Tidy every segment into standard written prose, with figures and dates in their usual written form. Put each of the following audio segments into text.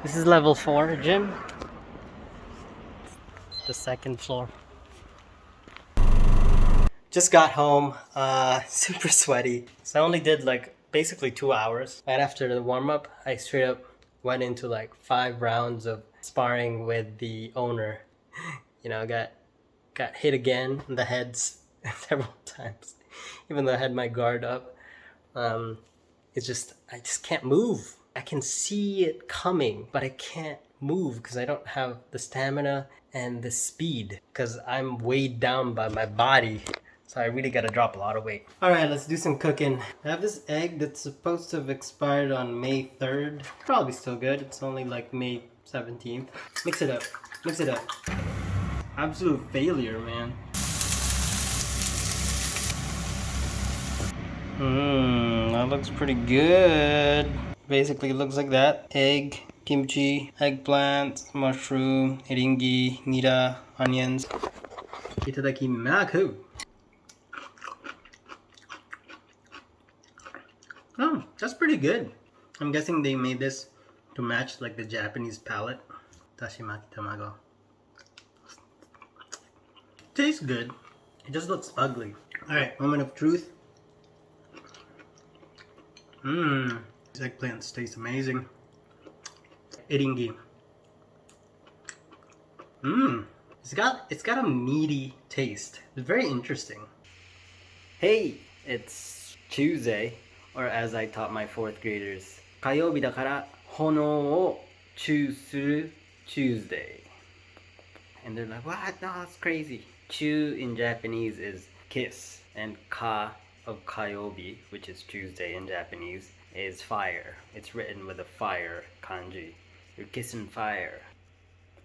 This is level 4 gym. The second floor. Just got home, super sweaty. So I only did like basically 2 hours. Right after the warm-up, I straight up went into like 5 rounds of sparring with the owner. You know, got hit again in the heads several times, even though I had my guard up. It's just, I just can't move. I can see it coming, but I can't move because I don't have the stamina and the speed because I'm weighed down by my body. So I really gotta drop a lot of weight. Alright, let's do some cooking. I have this egg that's supposed to have expired on May 3rd. Probably still good. It's only like May 17th. Mix it up. Mix it up. Absolute failure, man. That looks pretty good. Basically, it looks like that. Egg, kimchi, eggplant, mushroom, eringi, nira, onions. Itadakimasu. Oh, that's pretty good. I'm guessing they made this to match like the Japanese palette. Dashimaki tamago. Tastes good. It just looks ugly. Alright, moment of truth. These eggplants taste amazing. Eringi. It's got a meaty taste. It's very interesting. Hey, it's Tuesday, or as I taught my 4th graders, 火曜日だから炎をチューする Tuesday. And they're like, what? No, that's crazy. Chu in Japanese is kiss, and ka of kayobi, which is Tuesday in Japanese, is fire. It's written with a fire kanji. You're kissing fire.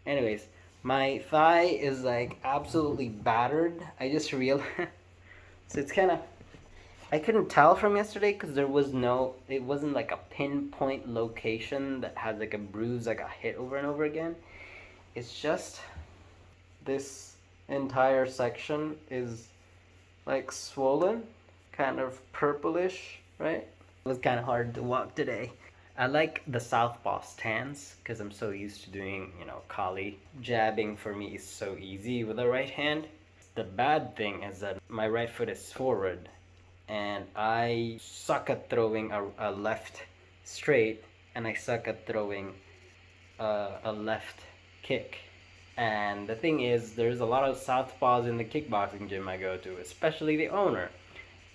Anyways, my thigh is like absolutely battered. I just realized. So it's kind of, I couldn't tell from yesterday because it wasn't like a pinpoint location that had like a bruise, like a hit over and over again. It's just this entire section is like swollen, kind of purplish, right? It was kind of hard to walk today. I like the southpaw stance because I'm so used to doing, kali. Jabbing for me is so easy with the right hand. The bad thing is that my right foot is forward and I suck at throwing a left straight, and I suck at throwing a left kick. And the thing is, there's a lot of southpaws in the kickboxing gym I go to, especially the owner.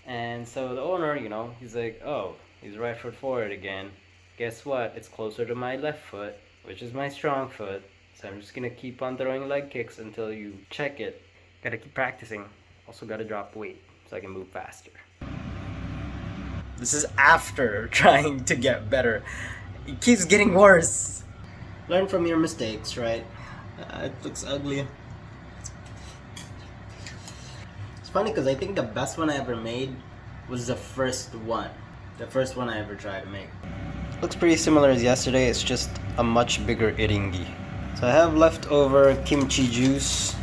And so the owner, he's like, oh, he's right foot forward again. Guess what? It's closer to my left foot, which is my strong foot. So I'm just gonna keep on throwing leg kicks until you check it. Gotta keep practicing. Also gotta drop weight so I can move faster. This is after trying to get better. It keeps getting worse. Learn from your mistakes, right? It looks ugly. It's funny because I think the best one I ever made was the first one. The first one I ever tried to make. Looks pretty similar as yesterday, it's just a much bigger eringi. So I have leftover kimchi juice.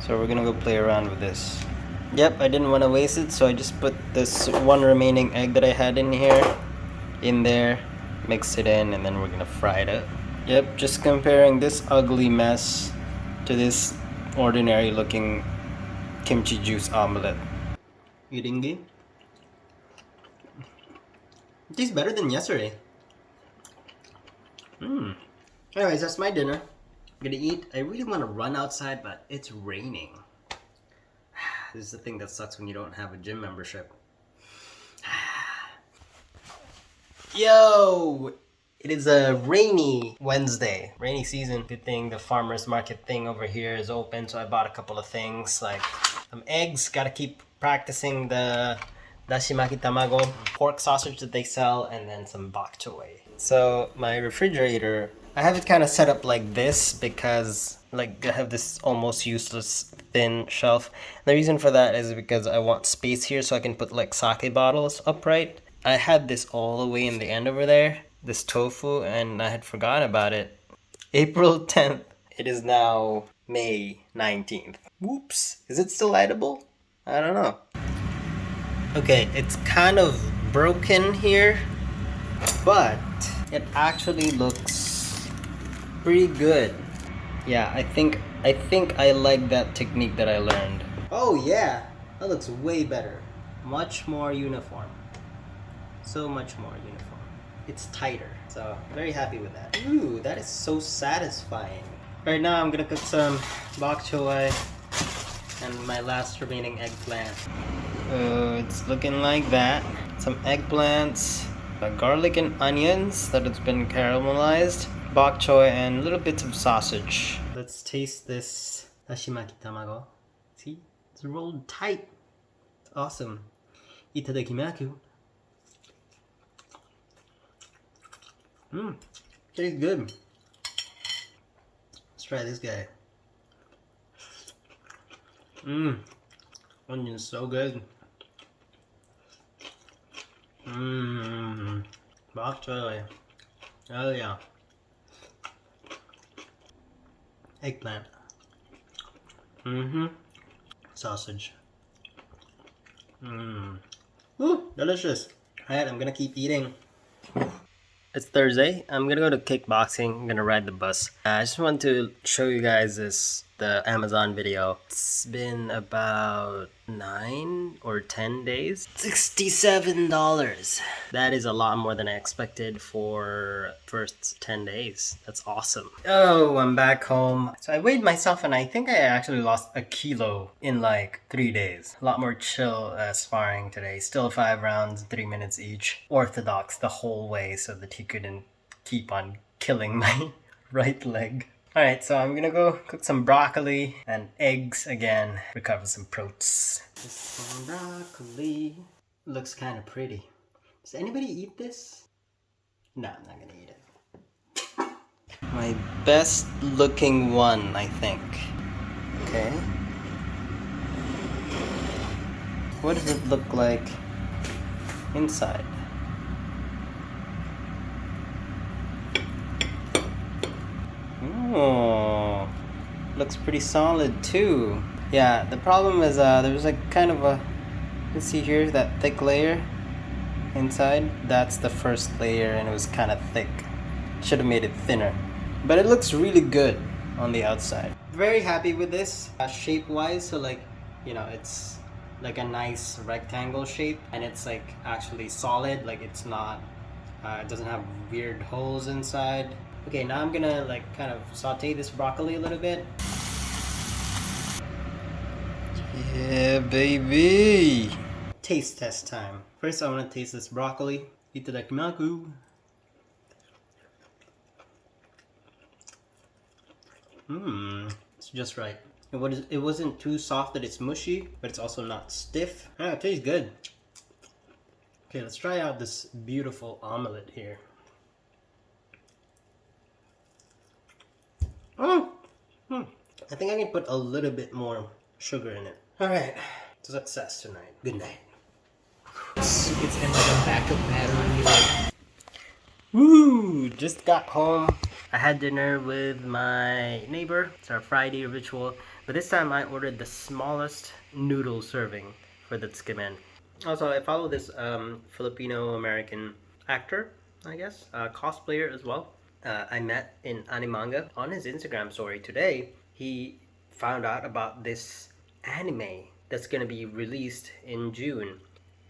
So we're gonna go play around with this. Yep, I didn't want to waste it, so I just put this one remaining egg that I had in there, mix it in, and then we're gonna fry it up. Yep, just comparing this ugly mess to this ordinary looking kimchi juice omelette. Eringi. It tastes better than yesterday. Anyways, that's my dinner. I'm gonna eat. I really want to run outside, but it's raining. This is the thing that sucks when you don't have a gym membership. Yo! It is a rainy Wednesday. Rainy season. Good thing the farmer's market thing over here is open, so I bought a couple of things like some eggs. Gotta keep practicing the dashimaki tamago, pork sausage that they sell, and then some bok choy. So my refrigerator, I have it kind of set up like this because like I have this almost useless thin shelf. And the reason for that is because I want space here so I can put like sake bottles upright. I had this all the way in the end over there, this tofu, and I had forgotten about it. April 10th. It is now May 19th. Whoops. Is it still edible? I don't know. Okay, it's kind of broken here, but it actually looks pretty good. Yeah, I think I like that technique that I learned. Oh yeah, that looks way better. Much more uniform. So much more uniform. It's tighter. So very happy with that. Ooh, that is so satisfying. Right now I'm gonna cook some bok choy and my last remaining eggplant. It's looking like that. Some eggplants, garlic and onions that has been caramelized, bok choy, and little bits of sausage. Let's taste this dashimaki tamago. See? It's rolled tight. It's awesome. Itadakimasu. Tastes good. Let's try this guy. Onion's so good. Bok choy. Oh yeah. Eggplant. Sausage. Ooh, delicious. Alright, I'm gonna keep eating. It's Thursday. I'm gonna go to kickboxing. I'm gonna ride the bus. I just want to show you guys the Amazon video. It's been about 9 or 10 days. $67. That is a lot more than I expected for first 10 days. That's awesome. Oh, I'm back home. So I weighed myself and I think I actually lost a kilo in like 3 days. A lot more chill sparring today. Still 5 rounds, 3 minutes each. Orthodox the whole way so that he couldn't keep on killing my right leg. Alright, so I'm gonna go cook some broccoli and eggs again. Recover some proteins. Some broccoli. Looks kind of pretty. Does anybody eat this? No, I'm not gonna eat it. My best looking one, I think. Okay. What does it look like inside? Oh, looks pretty solid too. Yeah, the problem is there's like kind of a, you can see here that thick layer inside. That's the first layer and it was kind of thick. Should have made it thinner. But it looks really good on the outside. Very happy with this shape wise. So like, you know, it's like a nice rectangle shape and it's like actually solid. Like it's not, it doesn't have weird holes inside. Okay, now I'm gonna like kind of saute this broccoli a little bit. Yeah, baby! Taste test time. First I want to taste this broccoli. Itadakimasu. It's just right. It wasn't too soft that it's mushy, but it's also not stiff. Ah, it tastes good. Okay, let's try out this beautiful omelet here. I think I can put a little bit more sugar in it. Alright, success tonight. Good night. It's in like a backup battery. Like... Woo! Just got home. I had dinner with my neighbor. It's our Friday ritual. But this time I ordered the smallest noodle serving for the tsukemen. Also, I follow this Filipino-American actor, I guess, cosplayer as well. I met in Animanga. On his Instagram story today, he found out about this anime that's gonna be released in June.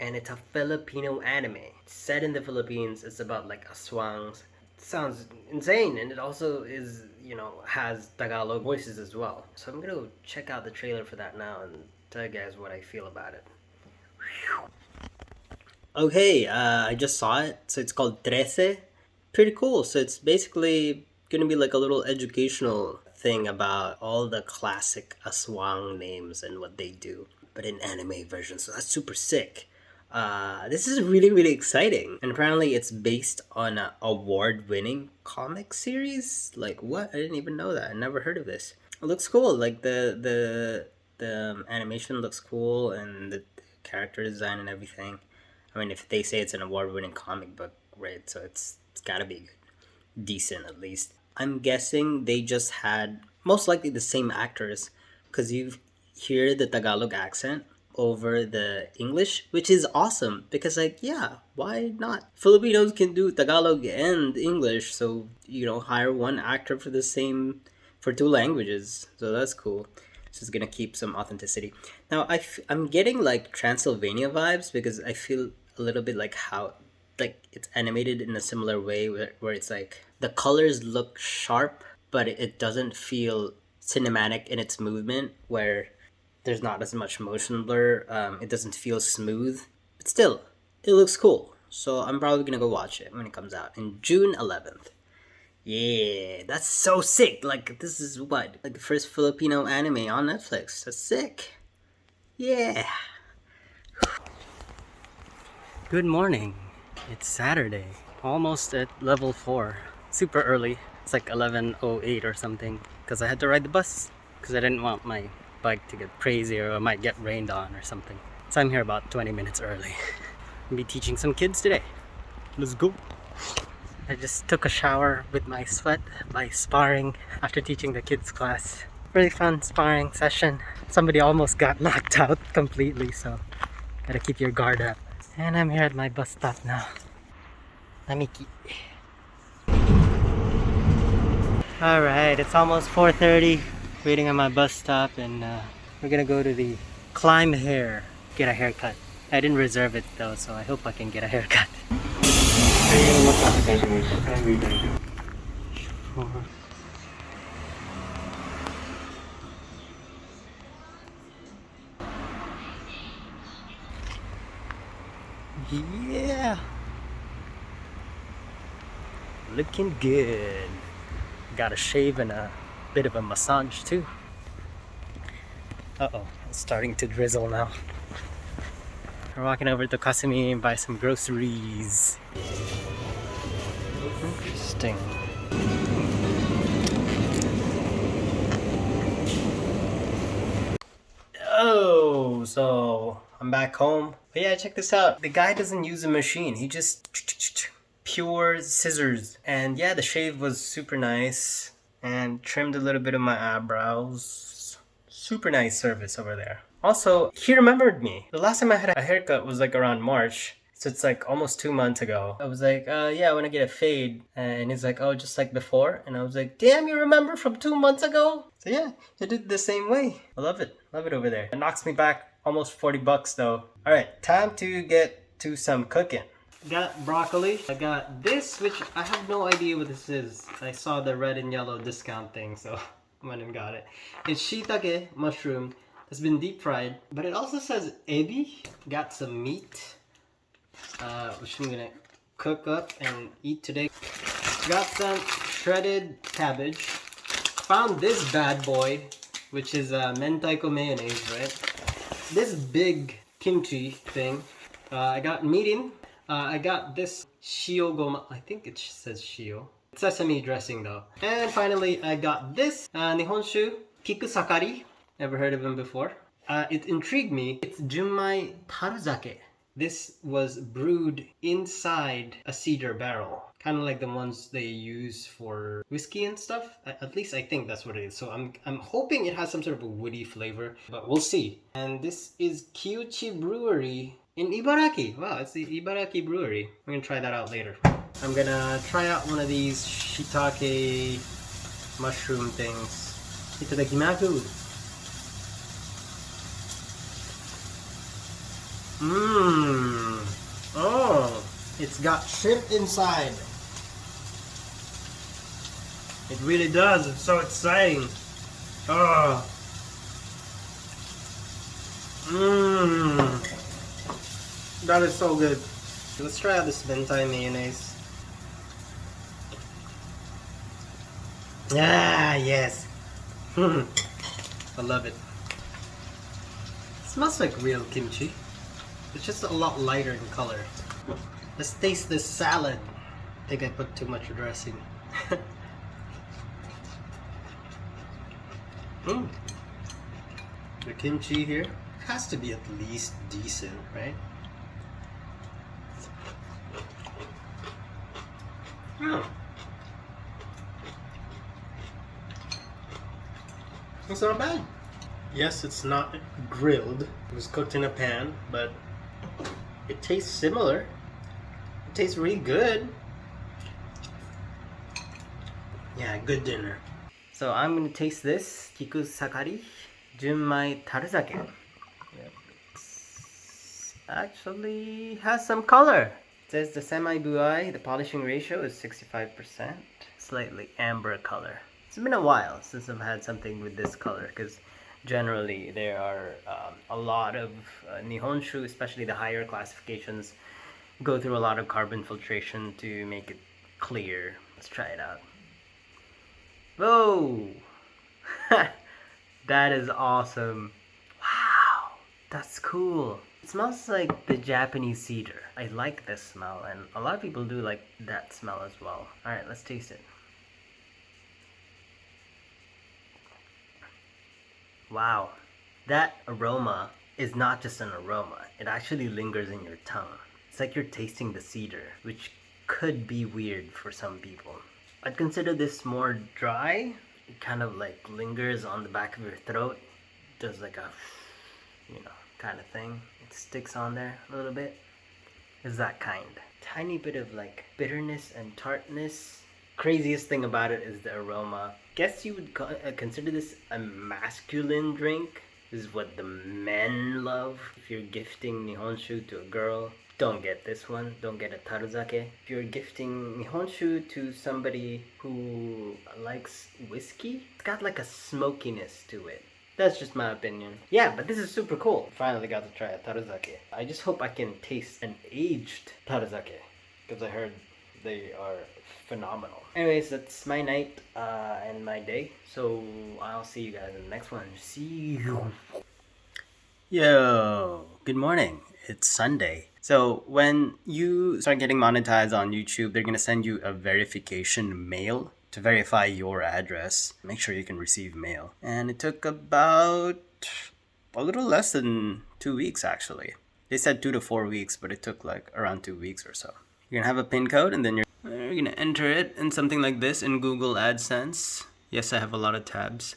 And it's a Filipino anime. It's set in the Philippines. It's about like aswangs. It sounds insane, and it also is, you know, has Tagalog voices as well. So I'm gonna go check out the trailer for that now and tell you guys what I feel about it. Okay, I just saw it. So it's called Trece. Pretty cool. So it's basically gonna be like a little educational thing about all the classic aswang names and what they do, but in anime version. So that's super sick. This is really, really exciting. And apparently it's based on an award-winning comic series. Like what? I didn't even know that. I never heard of this. It looks cool. Like the animation looks cool and the character design and everything. I mean, if they say it's an award-winning comic book, right? So it's gotta be good. Decent at least. I'm guessing they just had most likely the same actors because you hear the Tagalog accent over the English, which is awesome because, like, yeah, why not? Filipinos can do Tagalog and English, so, hire one actor for two languages. So that's cool. This is gonna keep some authenticity. Now, I'm getting like Transylvania vibes because I feel a little bit like how, like, it's animated in a similar way where it's like the colors look sharp, but it doesn't feel cinematic in its movement, where there's not as much motion blur. It doesn't feel smooth, but still, it looks cool. So I'm probably gonna go watch it when it comes out in June 11th. Yeah, that's so sick. Like, this is what? Like the first Filipino anime on Netflix. That's sick. Yeah. Good morning. It's Saturday. Almost at level 4. Super early. It's like 11:08 or something. Because I had to ride the bus. Because I didn't want my bike to get crazy or I might get rained on or something. So I'm here about 20 minutes early. I'll be teaching some kids today. Let's go. I just took a shower with my sweat by sparring after teaching the kids class. Really fun sparring session. Somebody almost got knocked out completely, so gotta keep your guard up. And I'm here at my bus stop now. Namiki. Alright, it's almost 4:30. Waiting on my bus stop, and we're gonna go to the Climb Hair, get a haircut. I didn't reserve it though, so I hope I can get a haircut. Yeah, looking good. Got a shave and a bit of a massage too. Uh-oh, it's starting to drizzle now. We're walking over to Kasumi and buy some groceries. Interesting. Oh, so I'm back home. But yeah, check this out. The guy doesn't use a machine. He just pure scissors. And yeah, the shave was super nice and trimmed a little bit of my eyebrows. Super nice service over there. Also, he remembered me. The last time I had a haircut was like around March. So it's like almost 2 months ago. I was like, yeah, I want to get a fade. And he's like, oh, just like before? And I was like, damn, you remember from 2 months ago? So yeah, he did the same way. I love it. Love it over there. It knocks me back almost $40 though. All right, time to get to some cooking. Got broccoli. I got this, which I have no idea what this is. I saw the red and yellow discount thing, so I went and got it. It's shiitake mushroom. It's been deep fried, but it also says ebi. Got some meat, which I'm gonna cook up and eat today. Got some shredded cabbage. Found this bad boy, which is mentaiko mayonnaise, right? This big kimchi thing. I got mirin. I got this shio goma. I think it says shio. Sesame dressing though. And finally, I got this nihonshu kikusakari. Never heard of him before. It intrigued me. It's junmai taruzake. This was brewed inside a cedar barrel. Kind of like the ones they use for whiskey and stuff. At least I think that's what it is. So I'm hoping it has some sort of a woody flavor, but we'll see. And this is Kyuchi Brewery in Ibaraki. Wow, it's the Ibaraki Brewery. I'm gonna try that out later. I'm gonna try out one of these shiitake mushroom things. Itadakimasu. Mmm. Oh, it's got shrimp inside. It really does. It's so exciting. Oh. Mmm. That is so good. Let's try out this mentai mayonnaise. Ah, yes. I love it. It smells like real kimchi. It's just a lot lighter in color. Let's taste this salad. I think I put too much dressing. The kimchi here has to be at least decent, right? It's not bad. Yes, it's not grilled. It was cooked in a pan, but it tastes similar. It tastes really good. Yeah, good dinner. So I'm gonna taste this Kikusakari Junmai Taruzake. Yep. It's actually has some color. It says the semi-buai, the polishing ratio is 65%. Slightly amber color. It's been a while since I've had something with this color because generally there are a lot of Nihonshu, especially the higher classifications, go through a lot of carbon filtration to make it clear. Let's try it out. Whoa! That is awesome. Wow, that's cool. It smells like the Japanese cedar. I like this smell, and a lot of people do like that smell as well. Alright, let's taste it. Wow, that aroma is not just an aroma, it actually lingers in your tongue. It's like you're tasting the cedar, which could be weird for some people. I'd consider this more dry. It kind of like lingers on the back of your throat, does like a, kind of thing. It sticks on there a little bit. Is that kind. Tiny bit of like bitterness and tartness. Craziest thing about it is the aroma. Guess you would consider this a masculine drink. This is what the men love. If you're gifting Nihonshu to a girl, don't get this one. Don't get a taruzake. If you're gifting Nihonshu to somebody who likes whiskey, it's got like a smokiness to it. That's just my opinion. Yeah, but this is super cool. Finally got to try a taruzake. I just hope I can taste an aged taruzake, because I heard they are phenomenal. Anyways, that's my night and my day. So I'll see you guys in the next one. See you. Yo, good morning. It's Sunday. So when you start getting monetized on YouTube, they're gonna send you a verification mail to verify your address. Make sure you can receive mail. And it took about a little less than 2 weeks actually. They said 2 to 4 weeks, but it took like around 2 weeks or so. You're gonna have a PIN code and then you're gonna enter it in something like this in Google AdSense. Yes, I have a lot of tabs.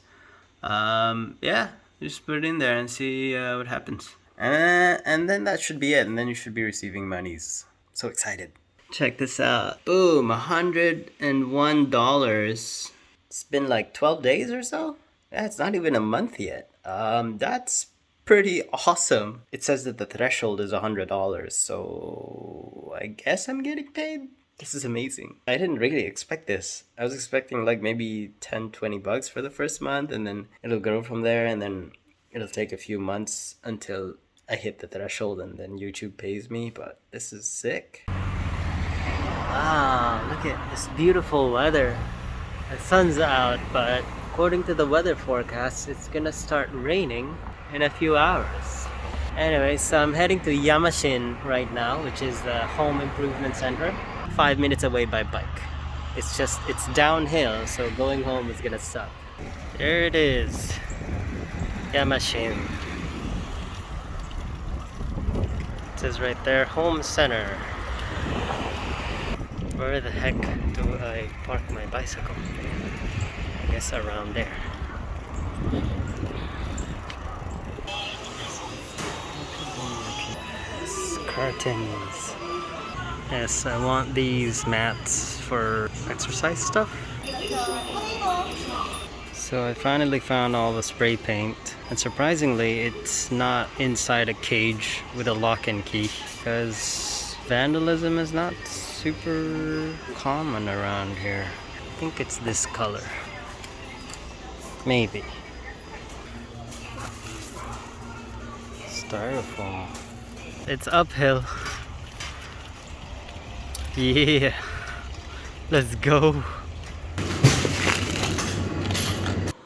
Yeah, just put it in there and see what happens. And then that should be it. And then you should be receiving monies. So excited. Check this out. Boom, $101. It's been like 12 days or so. Yeah, it's not even a month yet. That's pretty awesome. It says that the threshold is $100, so I guess I'm getting paid. This is amazing. I didn't really expect this. I was expecting like maybe 10-20 bucks for the first month, and then it'll grow from there, and then it'll take a few months until I hit the threshold and then YouTube pays me. But this is sick. Wow, look at this beautiful weather. The sun's out, but according to the weather forecast, it's gonna start raining in a few hours. Anyway, so I'm heading to Yamashin right now, which is the home improvement center. 5 minutes away by bike. It's downhill, so going home is gonna suck. There it is. Yamashin. It says right there, home center. Where the heck do I park my bicycle? I guess around there. Curtains. Yes, I want these mats for exercise stuff. So I finally found all the spray paint, and surprisingly it's not inside a cage with a lock and key, because vandalism is not super common around here. I think it's this color. Maybe. Styrofoam. It's uphill. Yeah. Let's go.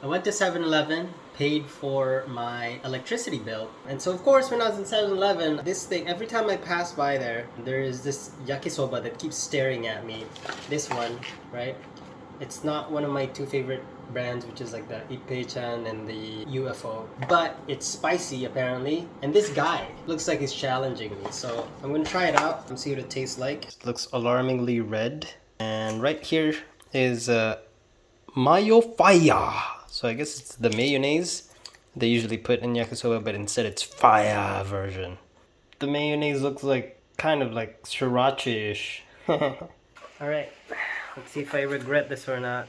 I went to 7-Eleven, paid for my electricity bill. And so of course when I was in 7-Eleven, this thing, every time I pass by there, there is this yakisoba that keeps staring at me. This one, right? It's not one of my two favorite brands, which is like the Ippei-chan and the UFO. But it's spicy apparently. And this guy looks like he's challenging me. So I'm gonna try it out and see what it tastes like. It looks alarmingly red. And right here is mayo fire. So I guess it's the mayonnaise. they usually put in yakisoba, but instead it's fire version. The mayonnaise looks like kind of like sriracha-ish. Alright, let's see if I regret this or not.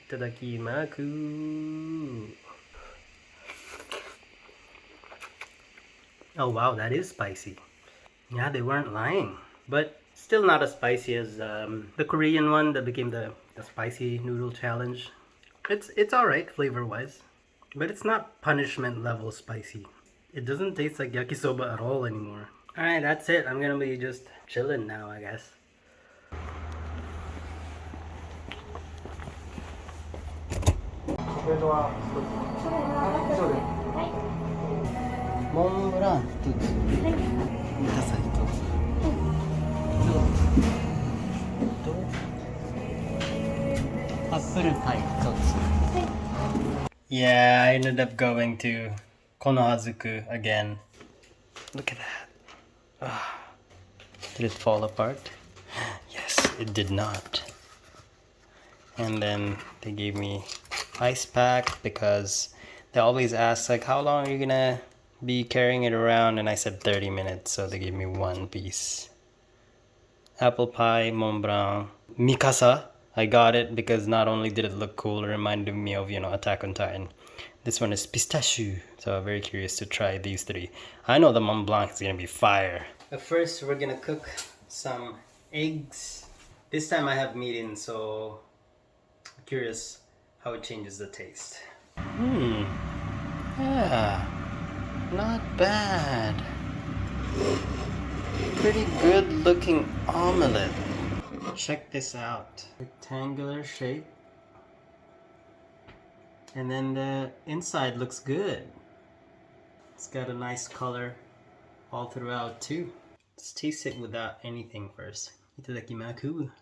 Itadakimasu. Oh wow, that is spicy. Yeah, they weren't lying. But still not as spicy as the Korean one that became the spicy noodle challenge. It's alright flavor-wise. But it's not punishment level spicy. It doesn't taste like yakisoba at all anymore. Alright, that's it. I'm gonna be just chilling now, I guess. 몬브랑 1つ、ミカサ1つ、とアップルパイ1つ。Yeah, I ended up going to Konohazuku again. Look at that. Did it fall apart? Yes, it did not. And then they gave me ice pack because they always ask like, how long are you gonna be carrying it around? And I said 30 minutes, so they gave me one piece. Apple pie, Mont Blanc, Mikasa. I got it because not only did it look cool, it reminded me of, Attack on Titan. This one is pistachio, so I'm very curious to try these three. I know the Mont Blanc is gonna be fire. But first, we're gonna cook some eggs. This time I have meat in, so I'm curious how it changes the taste. Yeah, not bad. Pretty good looking omelet. Check this out. Rectangular shape. And then the inside looks good. It's got a nice color all throughout too. Let's taste it without anything first. Itadakimasu.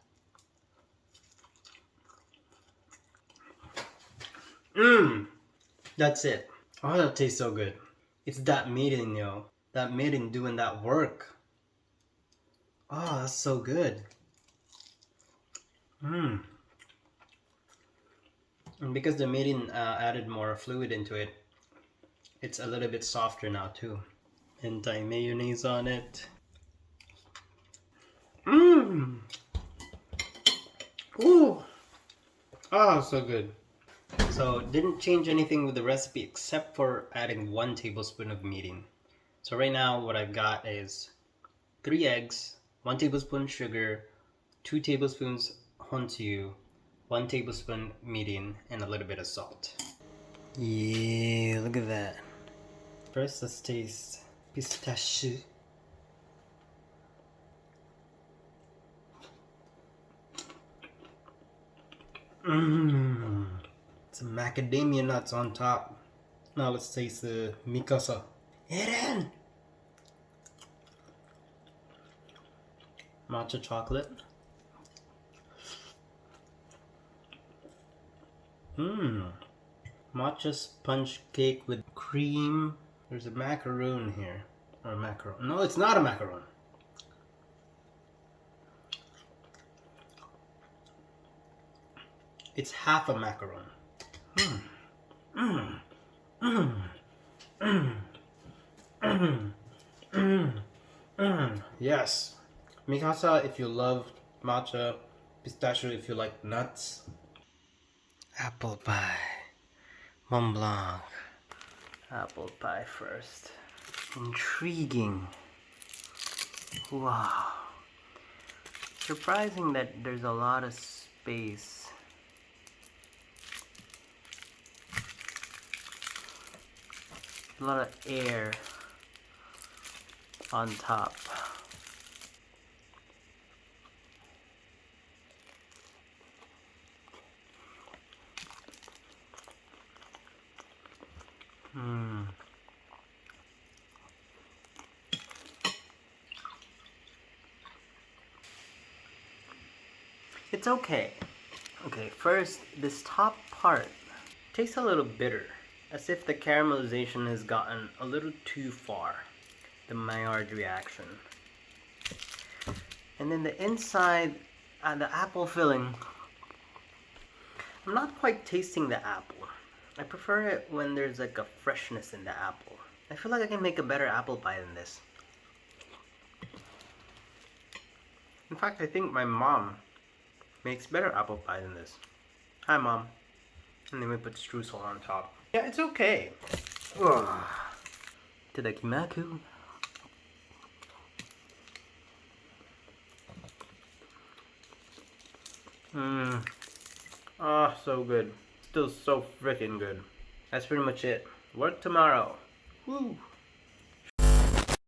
That's it. Oh, that tastes so good. It's that mirin, yo. That mirin doing that work. Oh, that's so good. And because the mirin added more fluid into it, it's a little bit softer now too. Anti-mayonnaise on it. Ooh. Oh, so good. So didn't change anything with the recipe except for adding 1 tablespoon of mirin. So right now what I've got is 3 eggs, 1 tablespoon sugar, 2 tablespoons honsuyu, 1 tablespoon mirin, and a little bit of salt. Yeah, look at that. First, let's taste pistachio. Some macadamia nuts on top. Now let's taste the mikasa. Eren! Matcha chocolate. Matcha sponge cake with cream. There's a macaroon here. Or macaron. No, it's not a macaron. It's half a macaron. Yes. Mikasa if you love matcha. Pistachio if you like nuts. Apple pie. Mont Blanc. Apple pie first. Intriguing. Wow. Surprising that there's a lot of space. A lot of air on top. It's okay. Okay, first, this top part tastes a little bitter, as if the caramelization has gotten a little too far, the Maillard reaction. And then the inside, the apple filling, I'm not quite tasting the apple. I prefer it when there's like a freshness in the apple. I feel like I can make a better apple pie than this. In fact, I think my mom makes better apple pie than this. Hi, Mom. And then we put streusel on top. Yeah, it's okay. Ugh. Itadakimasu. Mmm. Oh, so good. Still so freaking good. That's pretty much it. Work tomorrow. Woo.